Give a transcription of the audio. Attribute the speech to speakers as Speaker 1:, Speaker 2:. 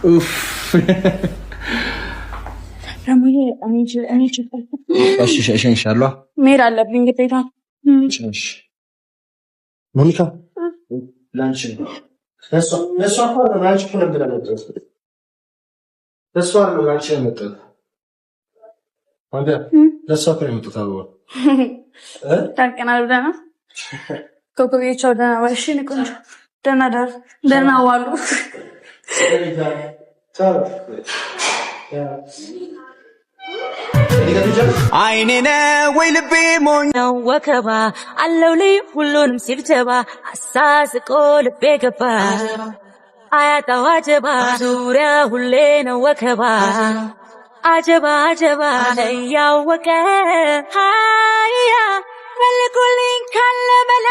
Speaker 1: ኡፍ
Speaker 2: ረሙዬ እኔ
Speaker 1: እሺ እሸኝሻለሁ።
Speaker 2: መሄድ አለብኝ ግዴታ።
Speaker 1: እሺ ሞኒካ ላንቺ ለሷ ነው ላንቺ ነው ብለናል። ለሷ ነው ላንቺ ነው አንተ ለሷ ነው የምትታወው
Speaker 2: ታውቀናል ብለና ኮኮቤቻው ደህና ዋልሽ የእኔ ቆንጆ፣ ደህና ደር ደህና ዋሉ።
Speaker 3: አይኔ ወይ ልቤ ሞኝ ነው ወከባ አለው ልይ ሁሉንም ሲልተባ አሳስቆ ልቤ ገባ አያጣው አጀባ ዙሪያ ሁሌ ነው ወከባ አጀባ አጀባ እያወቀ ሀያ ፈልጉልኝ ካለ በላ